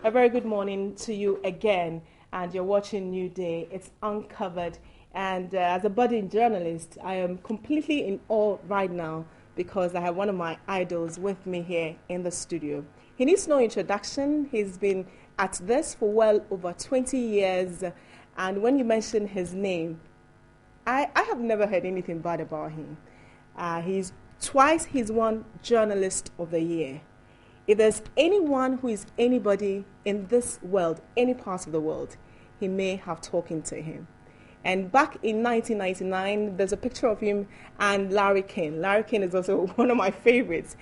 A very good morning to you again, and you're watching New Day. It's Uncovered, and as a budding journalist, I am completely in awe right now because I have one of my idols with me here in the studio. He needs no introduction. He's been at this for well over 20 years, and when you mention his name, I have never heard anything bad about him. He's won Journalist of the Year. If there's anyone who is anybody in this world, any part of the world, he may have talking to him. And back in 1999, there's a picture of him and Larry King. Larry King is also one of my favorites.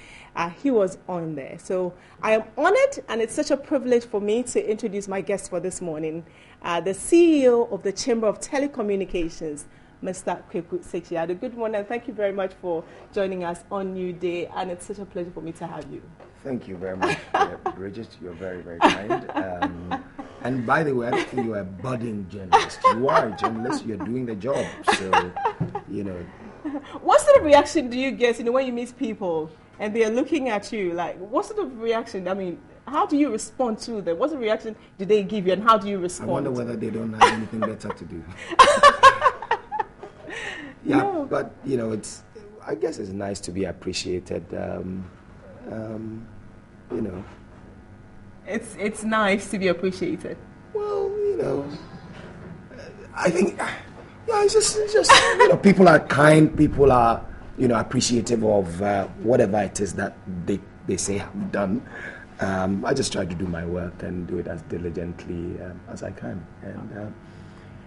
He was on there. So I am honored, and it's such a privilege for me to introduce my guest for this morning, the CEO of the Chamber of Telecommunications, Mr. Kwaku Sakyi Addo. Good morning, and thank you very much for joining us on New Day, and it's such a pleasure for me to have you. Thank you very much, Bridget. You're very, very kind. And by the way, I don't think you're a budding journalist. You are a journalist. You're doing the job. So, you know. What sort of reaction do you get, when you meet people and they're looking at you? Like, what sort of reaction? I mean, how do you respond to them? What sort of reaction do they give you, and how do you respond? I wonder whether they don't have anything better to do. Yeah, no. But, I guess it's nice to be appreciated. It's nice to be appreciated. Well, I think, it's just people are kind, people are, appreciative of whatever it is that they say I've done. I just try to do my work and do it as diligently as I can,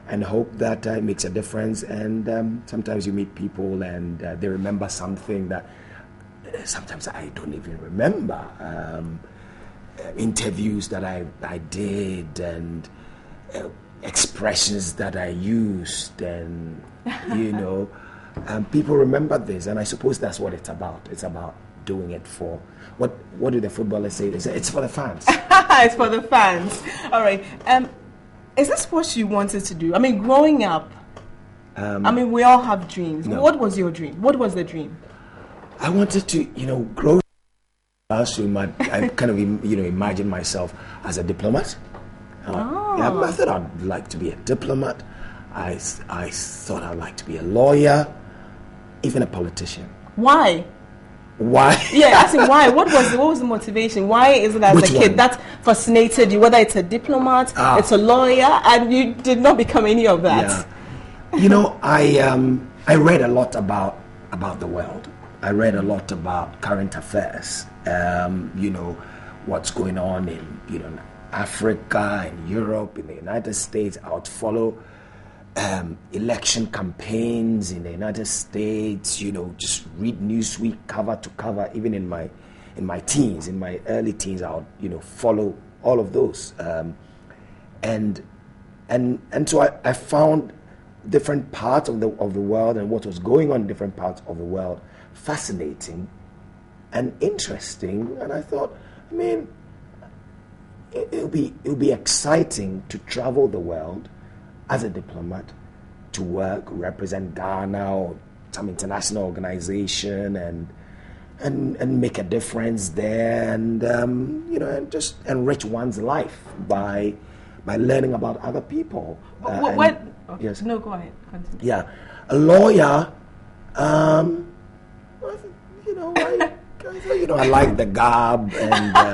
and hope that it makes a difference. And sometimes you meet people and they remember something that sometimes I don't even remember. Interviews that I did, and expressions that I used, and people remember this, and I suppose that's what it's about. It's about doing it for what do the footballers say? They say it's for the fans. It's for the fans. All right. Is this what you wanted to do? I mean, growing up, we all have dreams. No. What was your dream? What was the dream? I wanted to, grow. I kind of, imagine myself as a diplomat. I thought I'd like to be a diplomat. I thought I'd like to be a lawyer, even a politician. Why? Why? Yeah, asking why. What was the motivation? Why is it as a kid that fascinated you? Whether it's a diplomat, it's a lawyer, and you did not become any of that. Yeah. I read a lot about the world. I read a lot about current affairs. What's going on in Africa, in Europe, in the United States. I would follow election campaigns in the United States. Just read Newsweek cover to cover. Even in my teens, in my early teens, I would follow all of those. And so I found different parts of the world and what was going on in different parts of the world fascinating and interesting, and I thought, it'll be exciting to travel the world as a diplomat, to work, represent Ghana or some international organization, and make a difference there, and and just enrich one's life by learning about other people. Yes. No, go ahead. Continue. Yeah, a lawyer. I like the garb, and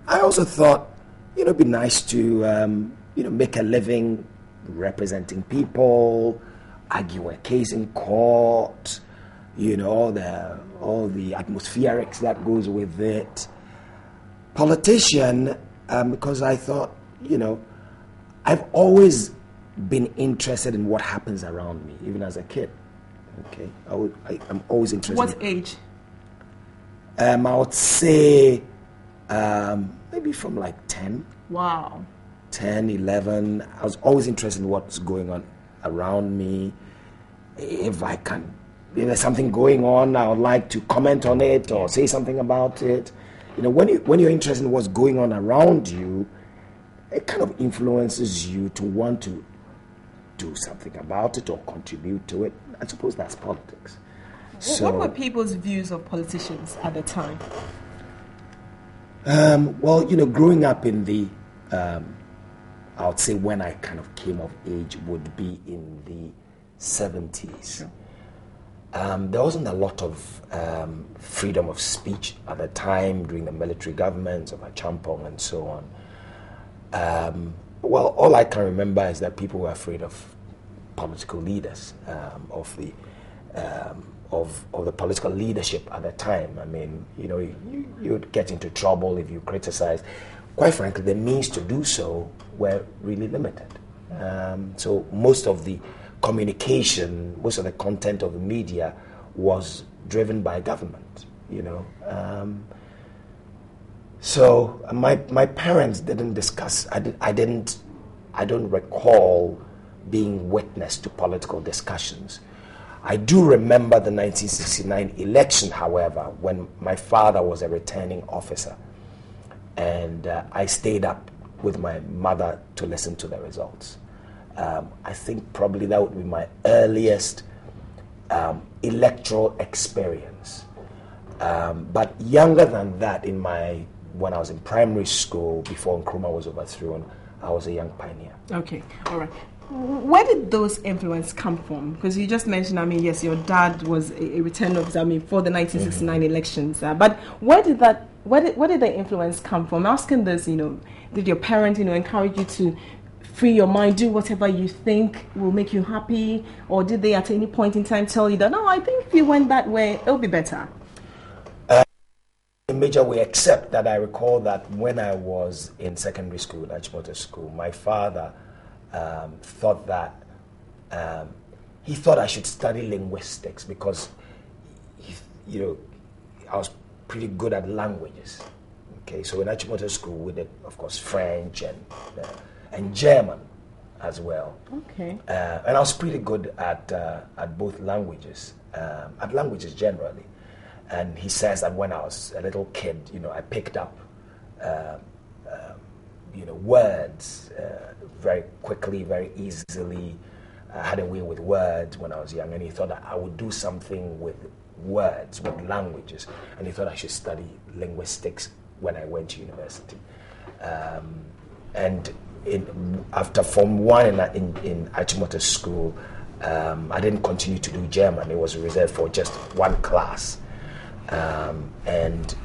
I also thought, it'd be nice to, make a living representing people, argue a case in court, all the atmospherics that goes with it. Politician, because I thought, I've always been interested in what happens around me, even as a kid. Okay, I'm always interested. What age? I would say maybe from like 10. Wow. 10, 11. I was always interested in what's going on around me. If there's something going on, I would like to comment on it or say something about it. When you're interested in what's going on around you, it kind of influences you to want to do something about it or contribute to it. I suppose that's politics. So, what were people's views of politicians at the time? Well, growing up in the, I would say when I kind of came of age would be in the 70s. Sure. There wasn't a lot of freedom of speech at the time during the military governments of Achampong and so on. Well, all I can remember is that people were afraid of political leaders, of the political leadership at the time. I mean, you'd get into trouble if you criticized. Quite frankly, the means to do so were really limited. So most of the communication, most of the content of the media was driven by government, So my parents didn't discuss. I don't recall being witness to political discussions. I do remember the 1969 election, however, when my father was a returning officer, and I stayed up with my mother to listen to the results. I think probably that would be my earliest electoral experience. But younger than that, when I was in primary school, before Nkrumah was overthrown, I was a young pioneer. Okay, all right. Where did those influence come from? Because you just mentioned, yes, your dad was a returning officer, for the 1969 elections. But where did the influence come from? I'm asking this, did your parents, encourage you to free your mind, do whatever you think will make you happy? Or did they at any point in time tell you that, no, I think if you went that way, it'll be better? In a major way, except that I recall that when I was in secondary school, Achimota School, my father thought that he thought I should study linguistics because I was pretty good at languages. Okay, so in Achimota School we did, of course, French and German as well. Okay, and I was pretty good at both languages, at languages generally. And he says that when I was a little kid, I picked up words very quickly, very easily. I had a way with words when I was young, and he thought that I would do something with words, with languages, and he thought I should study linguistics when I went to university. And after Form 1 in Achimota School, I didn't continue to do German. It was reserved for just one class. And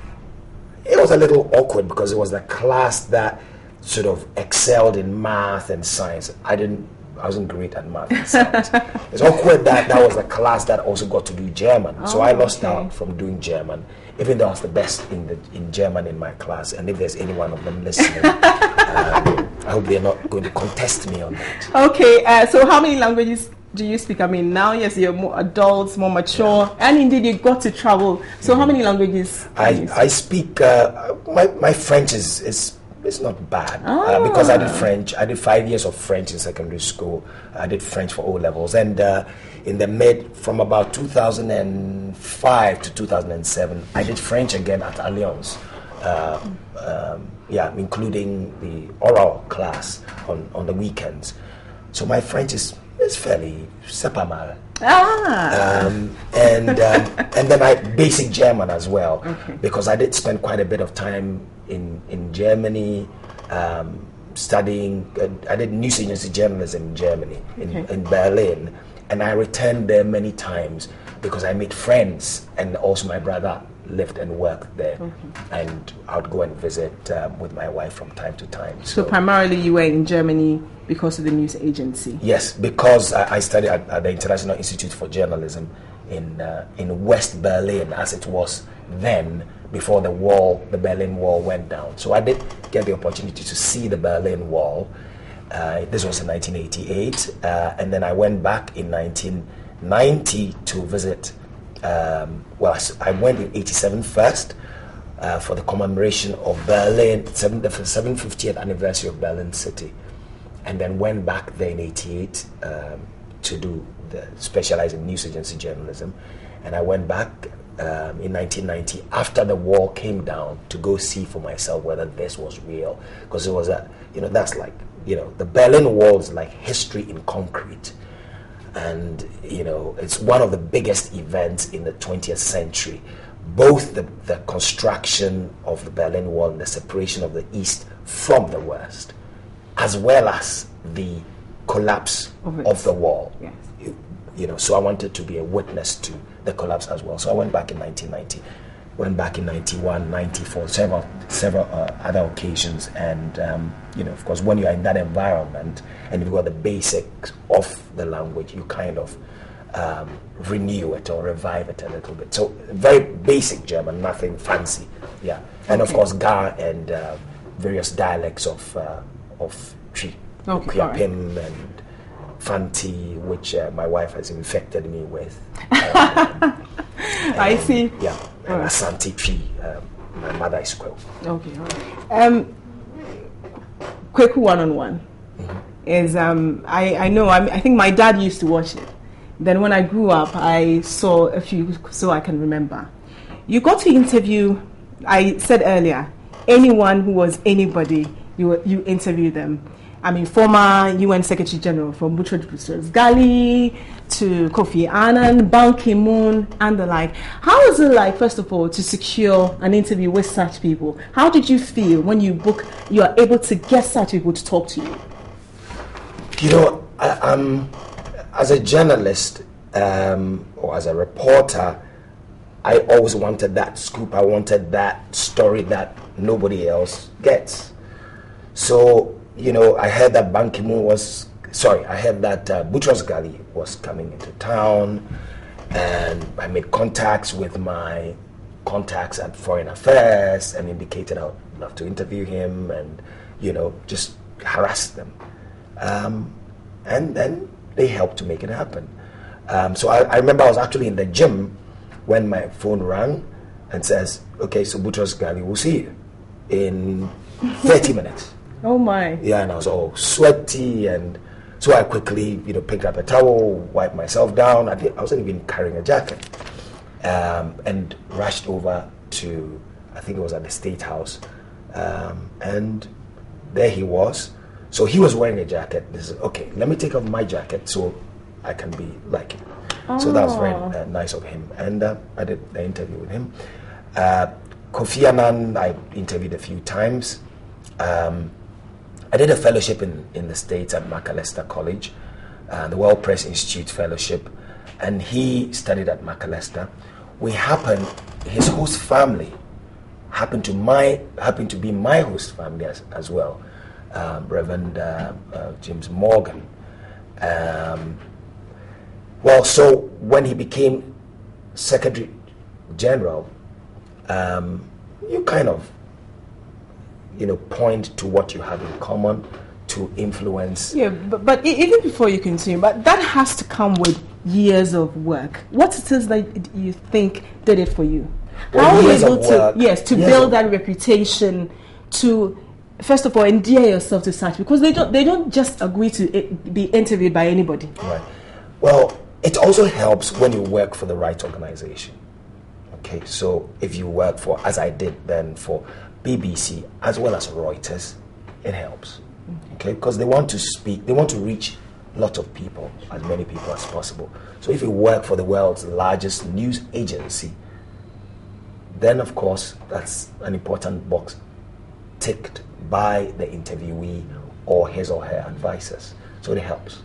it was a little awkward because it was the class that sort of excelled in math and science. I wasn't great at math and science. It's awkward that was the class that also got to do German. So I lost out from doing German, even though I was the best in German in my class. And if there's any one of them listening, I hope they're not going to contest me on that. Okay, so how many languages do you speak? Now, yes, you're more adults, more mature, and indeed you got to travel. So how many languages? I speak. My French is not bad because I did French. I did 5 years of French in secondary school. I did French for O levels, and from about 2005 to 2007, I did French again at Alliance. Including the oral class on the weekends. So my French is fairly sepama. And then I basic German as well, because I did spend quite a bit of time in Germany studying. I did news agency journalism in Germany, in Berlin, and I returned there many times because I made friends, and also my brother lived and worked there, and I would go and visit with my wife from time to time. So primarily you were in Germany because of the news agency? Yes, because I studied at the International Institute for Journalism in West Berlin, as it was then, before the Berlin Wall went down. So I did get the opportunity to see the Berlin Wall. This was in 1988, and then I went back in 1990 to visit. I went in 87 first for the commemoration of Berlin, the 750th anniversary of Berlin City, and then went back there in 88 to specialize in news agency journalism. And I went back in 1990 after the wall came down to go see for myself whether this was real, because it was the Berlin Wall is like history in concrete. And it's one of the biggest events in the 20th century. both the construction of the Berlin Wall and the separation of the East from the West, as well as the collapse of the wall. Yes. So I wanted to be a witness to the collapse as well. So I went back in 1990, went back in 91, 94, several other occasions. And, of course, when you're in that environment and you've got the basics of the language, you kind of renew it or revive it a little bit. So very basic German, nothing fancy. Yeah. And of course, Ga and various dialects of Tree, Kuyapim and Fanti, which my wife has infected me with. I see. Yeah, and Asante Tree. My mother is Kwaku. Okay, all right. Kwaku one-on-one is, I know, I think my dad used to watch it. Then when I grew up, I saw a few, so I can remember. You got to interview, I said earlier, anyone who was anybody, you interview them. I mean, former UN Secretary General from Boutros Ghali to Kofi Annan, Ban Ki-moon, and the like. How is it like, first of all, to secure an interview with such people? How did you feel when you are able to get such people to talk to you? As a journalist or as a reporter, I always wanted that scoop. I wanted that story that nobody else gets. So, I heard that Ban Ki-moon I heard that Boutros Ghali was coming into town, and I made contacts with my contacts at Foreign Affairs and indicated I would love to interview him and, just harass them. And then they helped to make it happen. So I remember I was actually in the gym when my phone rang and says, okay, so Boutros Ghali will see you in 30 minutes. Oh my. Yeah, and I was all sweaty, and so I quickly, picked up a towel, wiped myself down. I wasn't even carrying a jacket, and rushed over to, I think it was at the State House, and there he was. So he was wearing a jacket. This is okay. Let me take off my jacket so I can be like him. Oh. So that was very nice of him, and I did the interview with him. Kofi Annan, I interviewed a few times. I did a fellowship in the States at Macalester College, the World Press Institute Fellowship, and he studied at Macalester. His host family happened to be my host family as well, Reverend James Morgan. So when he became Secretary General, you kind of point to what you have in common to influence. Yeah, but even before you continue, but that has to come with years of work. What it is that you think did it for you? How are you able to build that reputation, to first of all endear yourself to such, because they don't just agree to be interviewed by anybody. Right. Well, it also helps when you work for the right organization. Okay, so if you work for, as I did then, for BBC as well as Reuters, it helps. Okay, because they want to reach a lot of people, as many people as possible. So if you work for the world's largest news agency, then of course that's an important box ticked by the interviewee or his or her advisors. So it helps.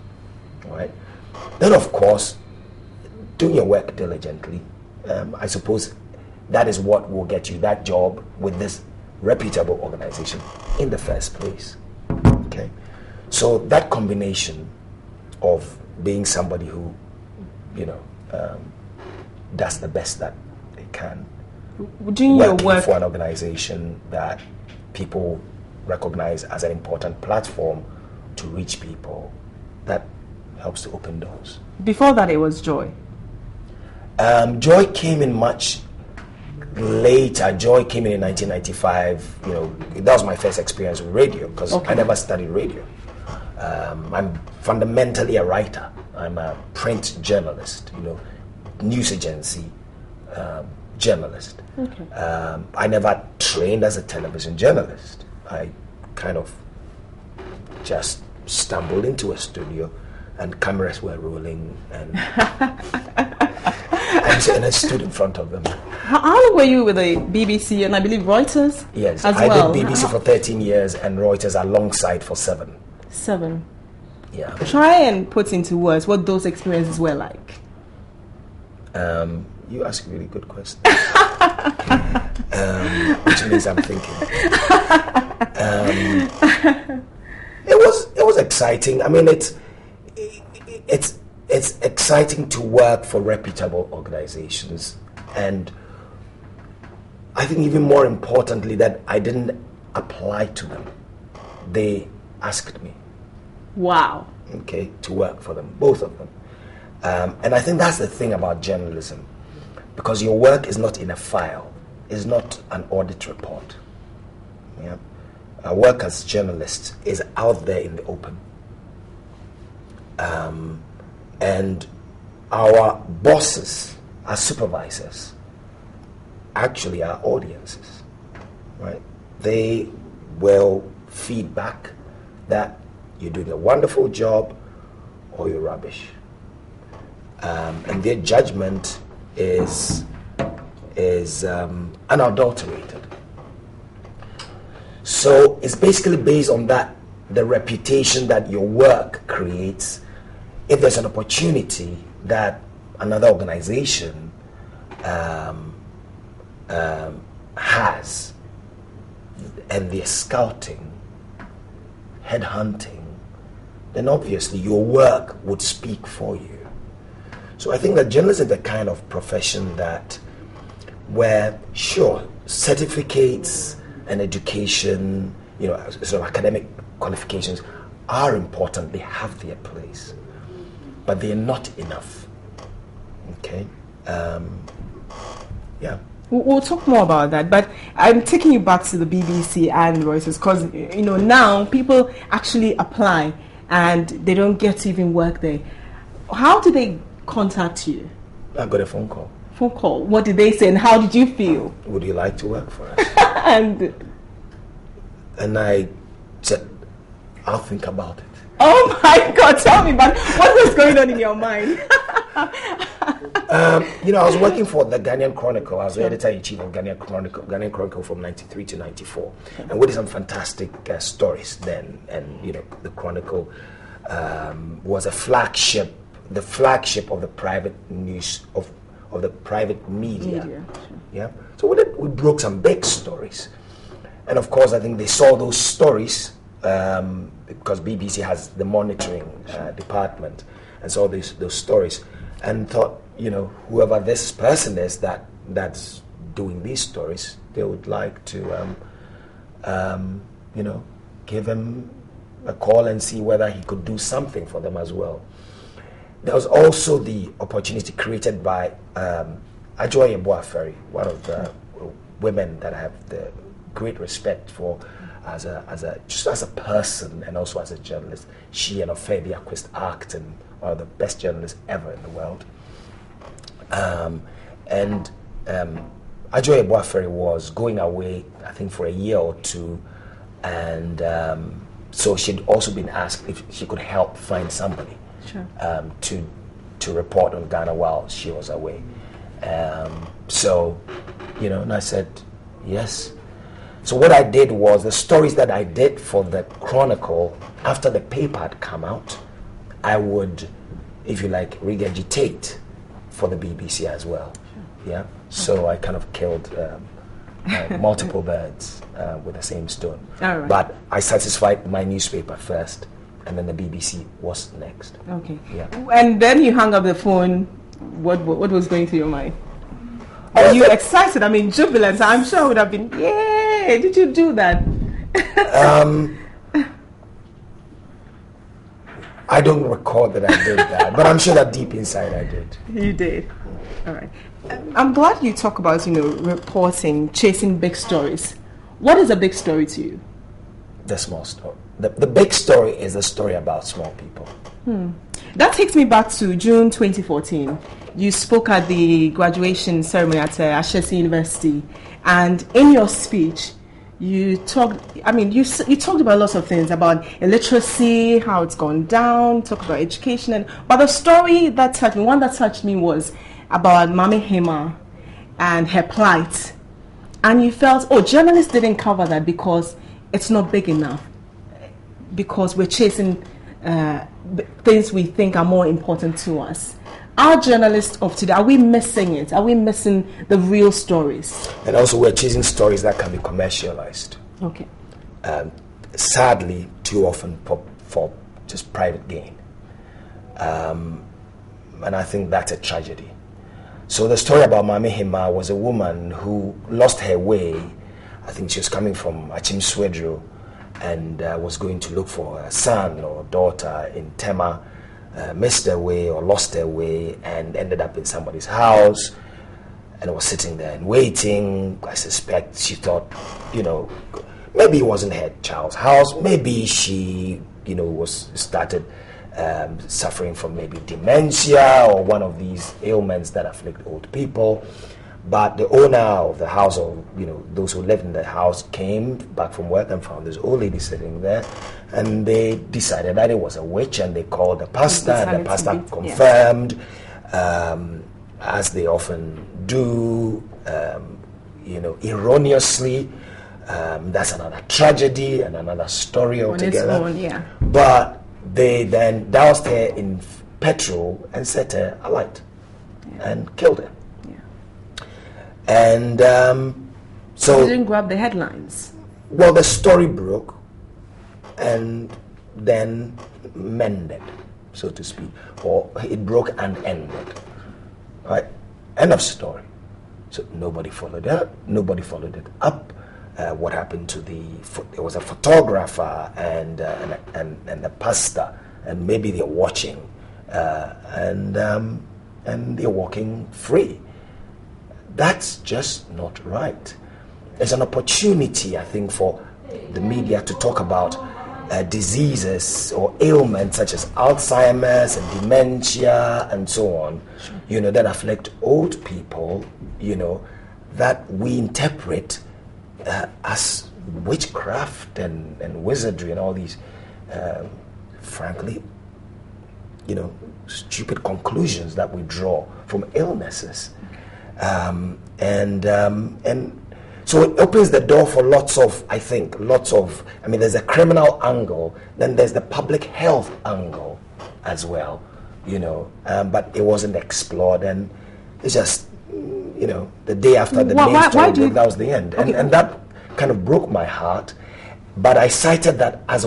All right. Then of course, doing your work diligently, I suppose that is what will get you that job with this reputable organization in the first place. Okay, so that combination of being somebody who, does the best that they can, doing your work for an organization that people recognize as an important platform to reach people, that helps to open doors. Before that, it was Joy. Joy came in much later. Joy came in 1995. That was my first experience with radio, because I never studied radio. I'm fundamentally a writer. I'm a print journalist, news agency journalist. Okay. I never trained as a television journalist. I kind of just stumbled into a studio and cameras were rolling and And I stood in front of them. How long were you with the BBC and I believe Reuters? Yes, as I well? did BBC for 13 years and Reuters alongside for 7. 7. Yeah. Try and put into words what those experiences were like. You ask a really good question. Which means I'm thinking. It was exciting. I mean, it's exciting to work for reputable organizations, and I think even more importantly that I didn't apply to them. They asked me. Wow. Okay, to work for them, both of them. And I think that's the thing about journalism, because your work is not in a file, is not an audit report. Yeah, our work as journalists is out there in the open, and our bosses, our supervisors, actually are audiences, right? They will feed back that you're doing a wonderful job or you're rubbish. And their judgment is unadulterated. So it's basically based on that, the reputation that your work creates. If there's an opportunity that another organization has, and they're scouting, headhunting, then obviously your work would speak for you. So I think that journalism is the kind of profession that, where, sure, certificates and education, sort of academic qualifications are important. They have their place, but they are not enough. Okay? Yeah. We'll talk more about that, but I'm taking you back to the BBC and Reuters because, now people actually apply and they don't get to even work there. How do they contact you? I got a phone call. Phone call. What did they say and how did you feel? Would you like to work for us? and I said, I'll think about it. Oh my God, tell me, but what was going on in your mind? I was working for the Ghanaian Chronicle. I was the editor-in-chief of Ghanaian Chronicle from 93 to 94. And we did some fantastic stories then. And, the Chronicle was the flagship of the private news, of the private media. Sure. Yeah. So we broke some big stories. And of course, I think they saw those stories because BBC has the monitoring department, and saw those stories and thought, whoever this person is that's doing these stories, they would like to, give him a call and see whether he could do something for them as well. There was also the opportunity created by Ajoye Boaferi, one of the women that I have the great respect for as a person and also as a journalist. She and Ofebi Aquist Acton, one of the best journalists ever in the world. Ajoye Boaferi was going away, I think, for a year or two, and so she'd also been asked if she could help find somebody. Sure. To report on Ghana while she was away. And I said yes. So what I did was the stories that I did for the Chronicle, after the paper had come out, I would, if you like, regurgitate for the BBC as well. Sure. Yeah. So I kind of killed multiple birds with the same stone. All right. But I satisfied my newspaper first, and then the BBC was next. Okay. Yeah. And then you hung up the phone. What was going through your mind? Are you excited? I mean, jubilant. I'm sure I would have been. Yay! Did you do that? I don't recall that I did that, but I'm sure that deep inside I did. You did. All right. I'm glad you talk about reporting, chasing big stories. What is a big story to you? The small story. The big story is a story about small people. That takes me back to June 2014. You spoke at the graduation ceremony at Ashesi University, and in your speech, you talked. You talked about lots of things about illiteracy, how it's gone down. Talked about education, but the story that touched me, one that touched me was about Mami Hema and her plight, and you felt, oh, journalists didn't cover that because it's not big enough, because we're chasing things we think are more important to us. Our journalists of today, are we missing it? Are we missing the real stories? And also, we're chasing stories that can be commercialized. Okay. Sadly, too often for just private gain. And I think that's a tragedy. So the story about Mami Hema was a woman who lost her way. I think she was coming from Achim Swedro and was going to look for a son or daughter in Tema, missed her way or lost her way and ended up in somebody's house and was sitting there and waiting. I suspect she thought, maybe it wasn't her child's house. Maybe she, started suffering from maybe dementia or one of these ailments that afflict old people. But the owner of the house, or those who lived in the house, came back from work and found this old lady sitting there, and they decided that it was a witch, and they called the pastor, and the pastor confirmed, as they often do, erroneously. That's another tragedy and another story altogether. On its own, But they then doused her in petrol and set her alight and killed her. And so you didn't grab the headlines. Well, the story broke and then mended, so to speak, or it broke and ended. Right? End of story. So nobody followed it. Nobody followed it up. What happened to there was a photographer and the pastor, and maybe they're watching, and they're walking free. That's just not right. There's an opportunity, I think, for the media to talk about diseases or ailments such as Alzheimer's and dementia and so on, that afflict old people, that we interpret as witchcraft and wizardry and all these, frankly, stupid conclusions that we draw from illnesses. And so it opens the door for lots of, there's a criminal angle, then there's the public health angle as well, but it wasn't explored, and it's just, the day after the main story broke, that was the end. Okay. And that kind of broke my heart, but I cited that as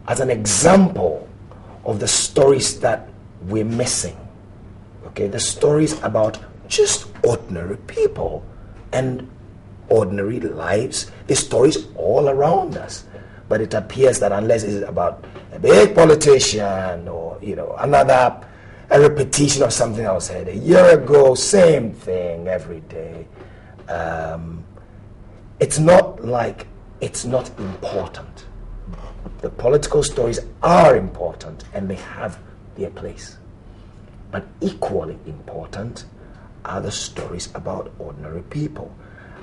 an example of the stories that we're missing. Okay, the stories about just ordinary people and ordinary lives. The stories all around us, but it appears that unless it's about a big politician or a repetition of something I said a year ago, same thing every day. It's not like it's not important. The political stories are important and they have their place. But equally important are the stories about ordinary people,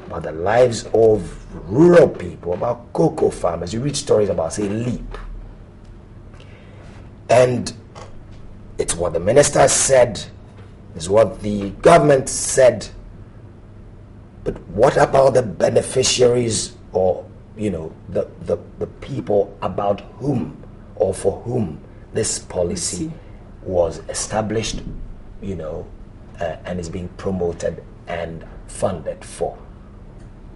about the lives of rural people, about cocoa farmers. You read stories about, say, Leap. And it's what the minister said, it's what the government said. But what about the beneficiaries or, the people about whom or for whom this policy was established, and is being promoted and funded for?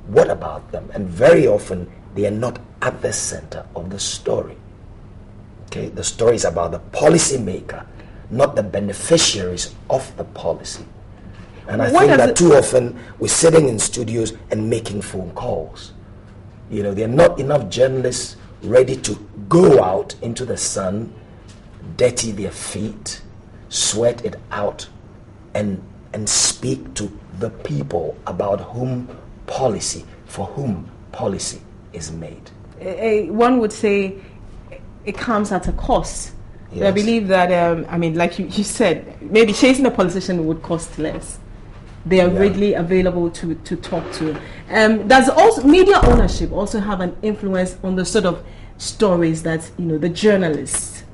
What about them? And very often they are not at the center of the story. Okay, the story is about the policy maker, not the beneficiaries of the policy. And I think that too often we're sitting in studios and making phone calls. There are not enough journalists ready to go out into the sun, dirty their feet, sweat it out, and speak to the people about for whom policy is made. One would say it comes at a cost. Yes. I believe that, like you said, maybe chasing a politician would cost less. They are readily available to talk to. Does also media ownership also have an influence on the sort of stories that the journalists?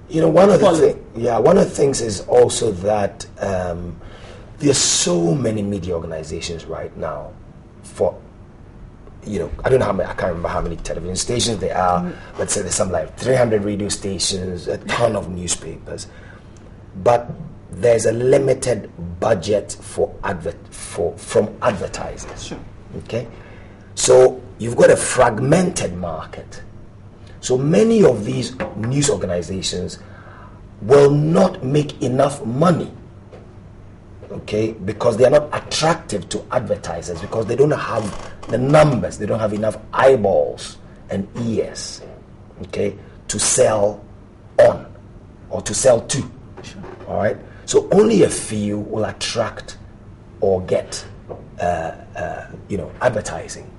one of the things is also that there's so many media organizations right now for, I don't know how many, I can't remember how many television stations there are. Let's say there's something like 300 radio stations, a ton of newspapers. But there's a limited budget from advertisers. Sure. Okay? So you've got a fragmented market. So many of these news organizations will not make enough money, okay, because they are not attractive to advertisers, because they don't have the numbers, they don't have enough eyeballs and ears, okay, to sell on or to sell to. Sure. All right? So only a few will attract or get, advertising.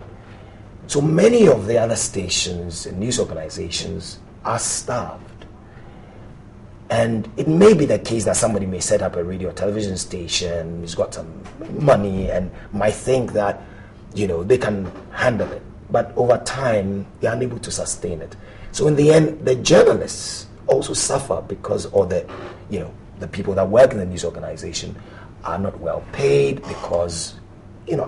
So many of the other stations and news organizations are starved. And it may be the case that somebody may set up a radio or television station, who's got some money and might think that, they can handle it. But over time, they're unable to sustain it. So in the end, the journalists also suffer because, the people that work in the news organization are not well paid because,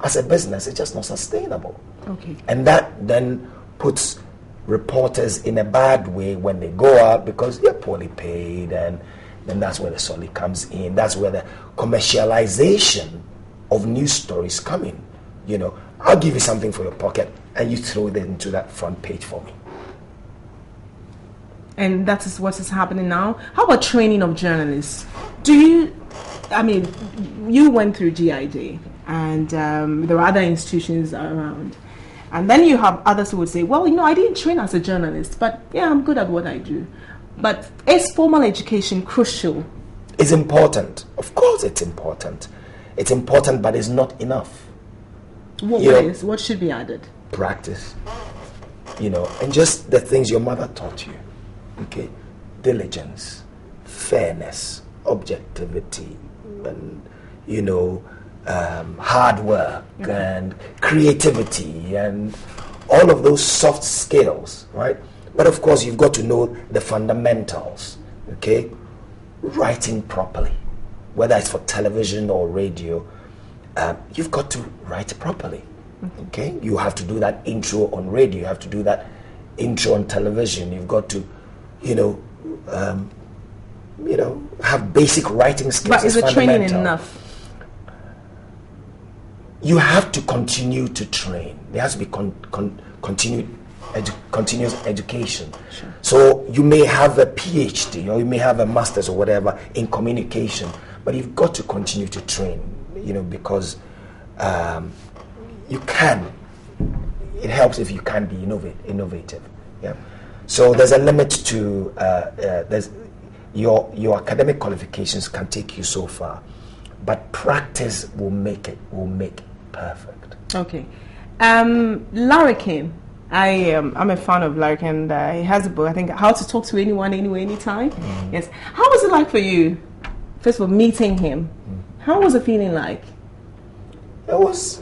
as a business, it's just not sustainable. Okay. And that then puts reporters in a bad way when they go out because they're poorly paid, and then that's where the solid comes in. That's where the commercialization of news stories come in. I'll give you something for your pocket and you throw it into that front page for me. And that is what is happening now. How about training of journalists? You went through GIJ, and there are other institutions around. And then you have others who would say, well, I didn't train as a journalist, but yeah, I'm good at what I do. But is formal education crucial? It's important. Of course it's important. It's important, but it's not enough. What should be added? Practice. And just the things your mother taught you. Okay? Diligence, fairness, objectivity, and, hard work and creativity and all of those soft skills, right? But of course, you've got to know the fundamentals, okay? Writing properly, whether it's for television or radio, you've got to write properly, okay? You have to do that intro on radio, you have to do that intro on television, you've got to, have basic writing skills. But is the training enough? You have to continue to train. There has to be continuous education. Sure. So you may have a PhD or you may have a master's or whatever in communication, but you've got to continue to train, because you can. It helps if you can be innovative. Yeah. So there's a limit to there's your academic qualifications can take you so far, but practice will make perfect. Okay. Larry King. I'm a fan of Larry King. He has a book, I think, How to Talk to Anyone, Anywhere, Anytime. Yes. How was it like for you, first of all, meeting him? How was it feeling like? It was,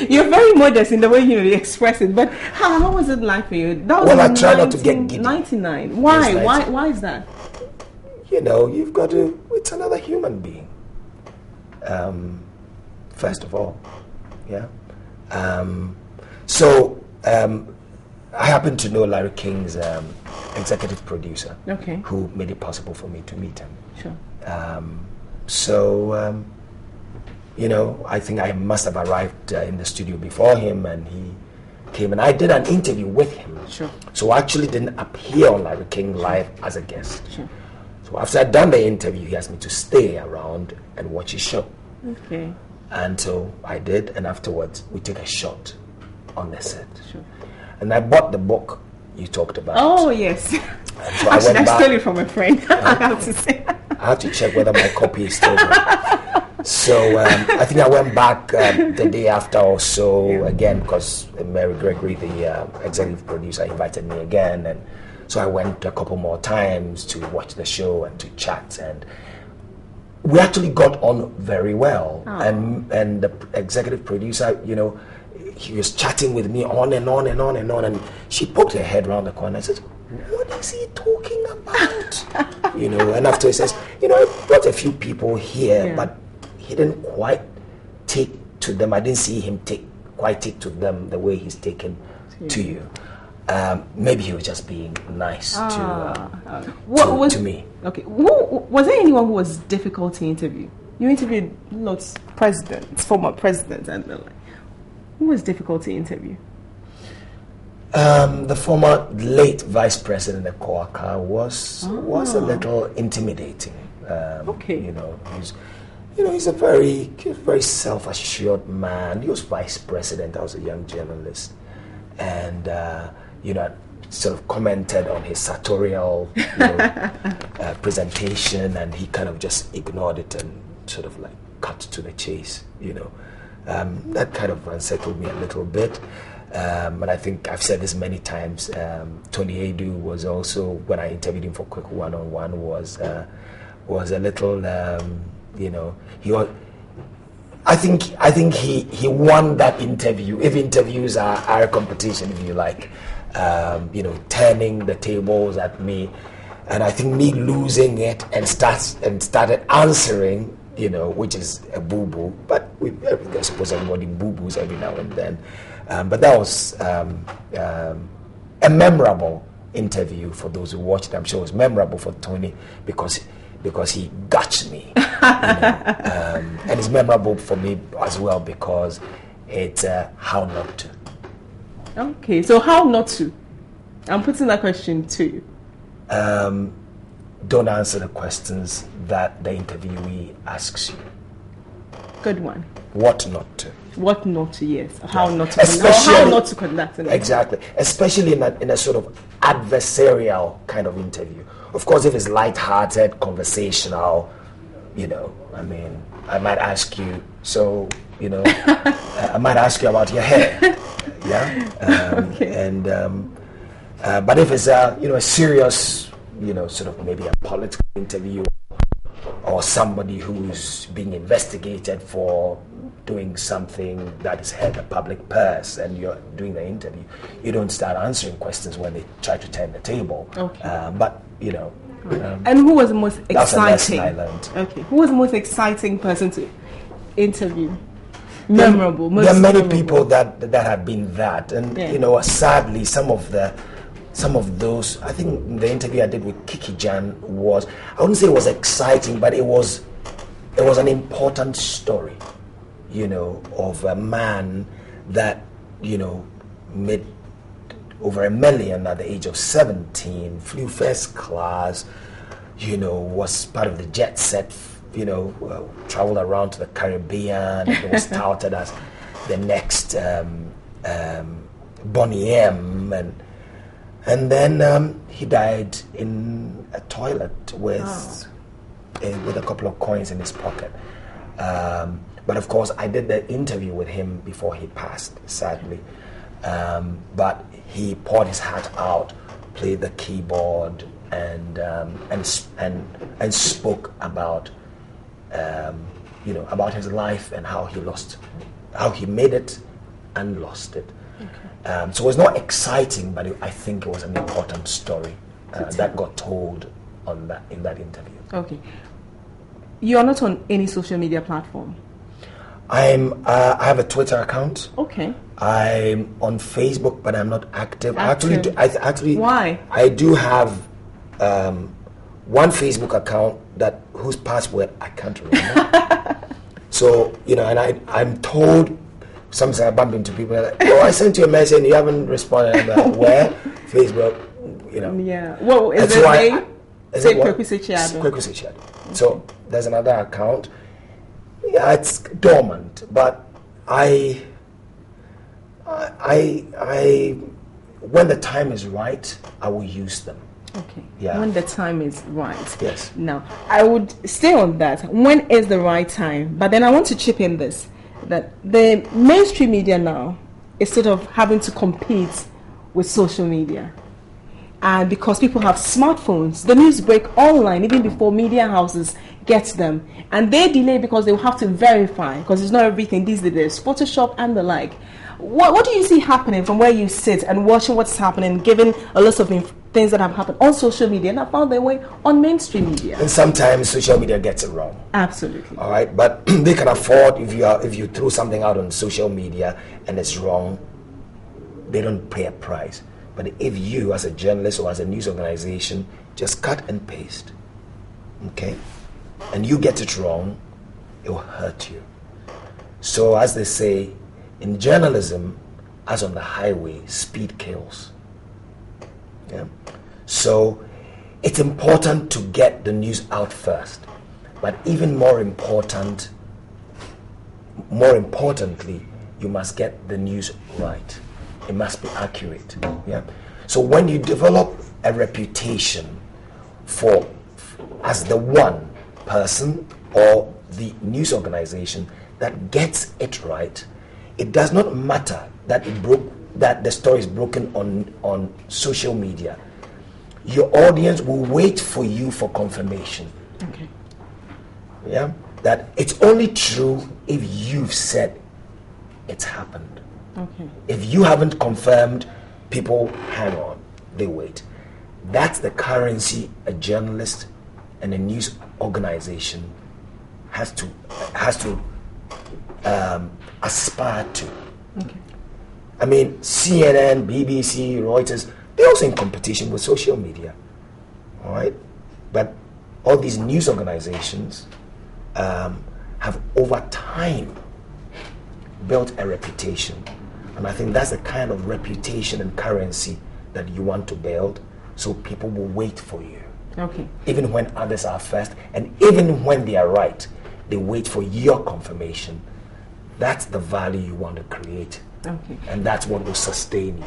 You're very modest in the way you express it, but how was it like for you? That was I try not to get giddy. 99. Why? Yes, Why is that? You've got to, it's another human being. First of all, yeah. I happen to know Larry King's executive producer, okay, who made it possible for me to meet him. Sure. I think I must have arrived in the studio before him, and he came, and I did an interview with him. Sure. So I actually didn't appear on Larry King live as a guest. Sure. So after I'd done the interview, he asked me to stay around and watch his show. Okay. And so I did, and afterwards we took a shot on the set. Sure. And I bought the book you talked about. Oh, yes. And so I stole it from a friend. I have to say. I have to check whether my copy is still there. So I think I went back the day after or so, again, because Mary Gregory, the executive producer, invited me again. And so I went a couple more times to watch the show and to chat. And we actually got on very well. Oh. And the executive producer, he was chatting with me on and on and on and on, and she poked her head around the corner and said, what is he talking about? And after he says, I brought a few people here, but he didn't quite take to them. I didn't see him quite take to them the way he's taken to you. Maybe he was just being nice to me. Okay. Was there anyone who was difficult to interview? You interviewed lots of presidents, former presidents, and the like. Who was difficult to interview? The former late Vice President of Kwaku was a little intimidating. Okay. He's a very self-assured man. He was Vice President. I was a young journalist, and sort of commented on his sartorial presentation, and he kind of just ignored it and sort of like cut to the chase. That kind of unsettled me a little bit. But I think I've said this many times. Tony Addo was also, when I interviewed him for Quick One-on-One, was a little, he was. I think he won that interview. If interviews are a competition, if you like, turning the tables at me, and I think me losing it and started answering. Which is a boo-boo, but I suppose everybody boo-boos every now and then. But that was a memorable interview for those who watched it. I'm sure it was memorable for Tony because he gutted me. And it's memorable for me as well because it's how not to. Okay, so how not to? I'm putting that question to you. Don't answer the questions that the interviewee asks you. Good one. What not to? What not to? Yes. How not to? How not to conduct an interview. Exactly. Especially in a sort of adversarial kind of interview. Of course, if it's light-hearted, conversational, I might ask you. So, I might ask you about your hair. Yeah. Okay. And but if it's a serious, sort of maybe a political interview or somebody who's being investigated for doing something that has hurt the public purse and you're doing the interview, you don't start answering questions when they try to turn the table. Okay. But, and who was the most exciting? That's a lesson I learned. Okay. Who was the most exciting person to interview? Memorable. There are many people that have been that. And, sadly, some of those, I think the interview I did with Kiki Jan was, I wouldn't say it was exciting, but it was an important story, of a man that, made over $1 million at the age of 17, flew first class, was part of the jet set, traveled around to the Caribbean, and was touted as the next Bonnie M, and then he died in a toilet with a couple of coins in his pocket. But of course, I did the interview with him before he passed, sadly. But he poured his heart out, played the keyboard, and spoke about about his life and how he made it and lost it. Okay. So it was not exciting, but I think it was an important story that got told in that interview. Okay. You're not on any social media platform? I have a Twitter account. Okay. I'm on Facebook, but I'm not active. Actually, why? I do have one Facebook account whose password I can't remember. So and I'm told sometimes I bump into people like, I sent you a message and you haven't responded. Where? Facebook. Yeah. Well, is it name? Say Kwaku Sakyi Addo. Kwaku Sakyi Addo. So there's another account. Yeah, it's dormant, but I when the time is right, I will use them. Okay. Yeah. When the time is right. Yes. Now, I would stay on that. When is the right time? But then I want to chip in this, that the mainstream media now is sort of having to compete with social media. And because people have smartphones, the news break online even before media houses get them. And they delay because they will have to verify, because it's not everything these days, there's Photoshop and the like. What do you see happening from where you sit and watching what's happening, given a lot of things that have happened on social media and have found their way on mainstream media? And sometimes social media gets it wrong. Absolutely. All right, but they can afford, if you throw something out on social media and it's wrong, they don't pay a price. But if you, as a journalist or as a news organization, just cut and paste, okay, and you get it wrong, it will hurt you. So as they say, in journalism, as on the highway, speed kills. Yeah? So it's important to get the news out first. But even more importantly, you must get the news right. It must be accurate. Yeah? So when you develop a reputation as the one person or the news organization that gets it right, it does not matter that the story is broken on social media. Your audience will wait for you for confirmation. Okay. Yeah? That it's only true if you've said it's happened. Okay. If you haven't confirmed, people hang on, they wait. That's the currency a journalist and a news organization has to aspire to. Okay. I mean, CNN, BBC, Reuters, they're also in competition with social media. All right? But all these news organizations have over time built a reputation. And I think that's the kind of reputation and currency that you want to build, so people will wait for you. Okay. Even when others are first, and even when they are right, they wait for your confirmation. That's the value you want to create. Okay. And that's what will sustain you.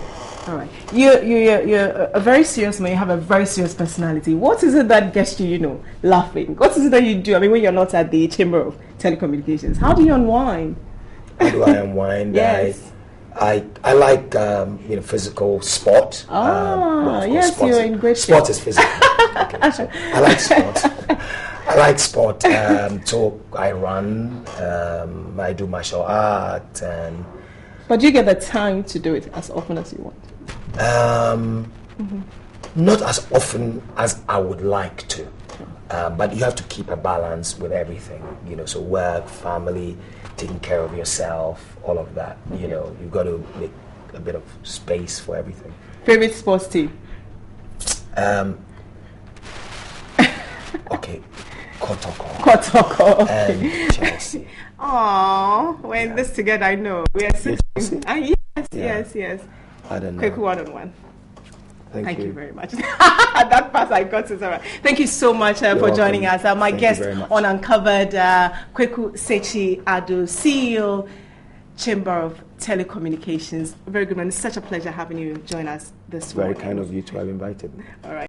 All right. You're a very serious man. You have a very serious personality. What is it that gets you, laughing? What is it that you do? I mean, when you're not at the Chamber of Telecommunications, how do you unwind? How do I unwind? Yes. I like physical sport. Yes, sport, you're in great shape. Sport is physical. Okay, so I like sport. I like sport. So I run. I do martial art, but do you get the time to do it as often as you want? Not as often as I would like to. But you have to keep a balance with everything. So work, family, taking care of yourself, all of that. Okay. You've got to make a bit of space for everything. Favorite sports team? Okay, Kotoko. Okay. And Chelsea. Oh, we're in this together. I know we are sitting. Yes. I don't know. Quick one-on-one. Thank you very much. That part I got is all right. Thank you so much for joining us. My guest on Uncovered, Kwaku Sakyi Addo, CEO, Chamber of Telecommunications. Very good man. It's such a pleasure having you join us this morning. Very kind of you to have invited me. All right.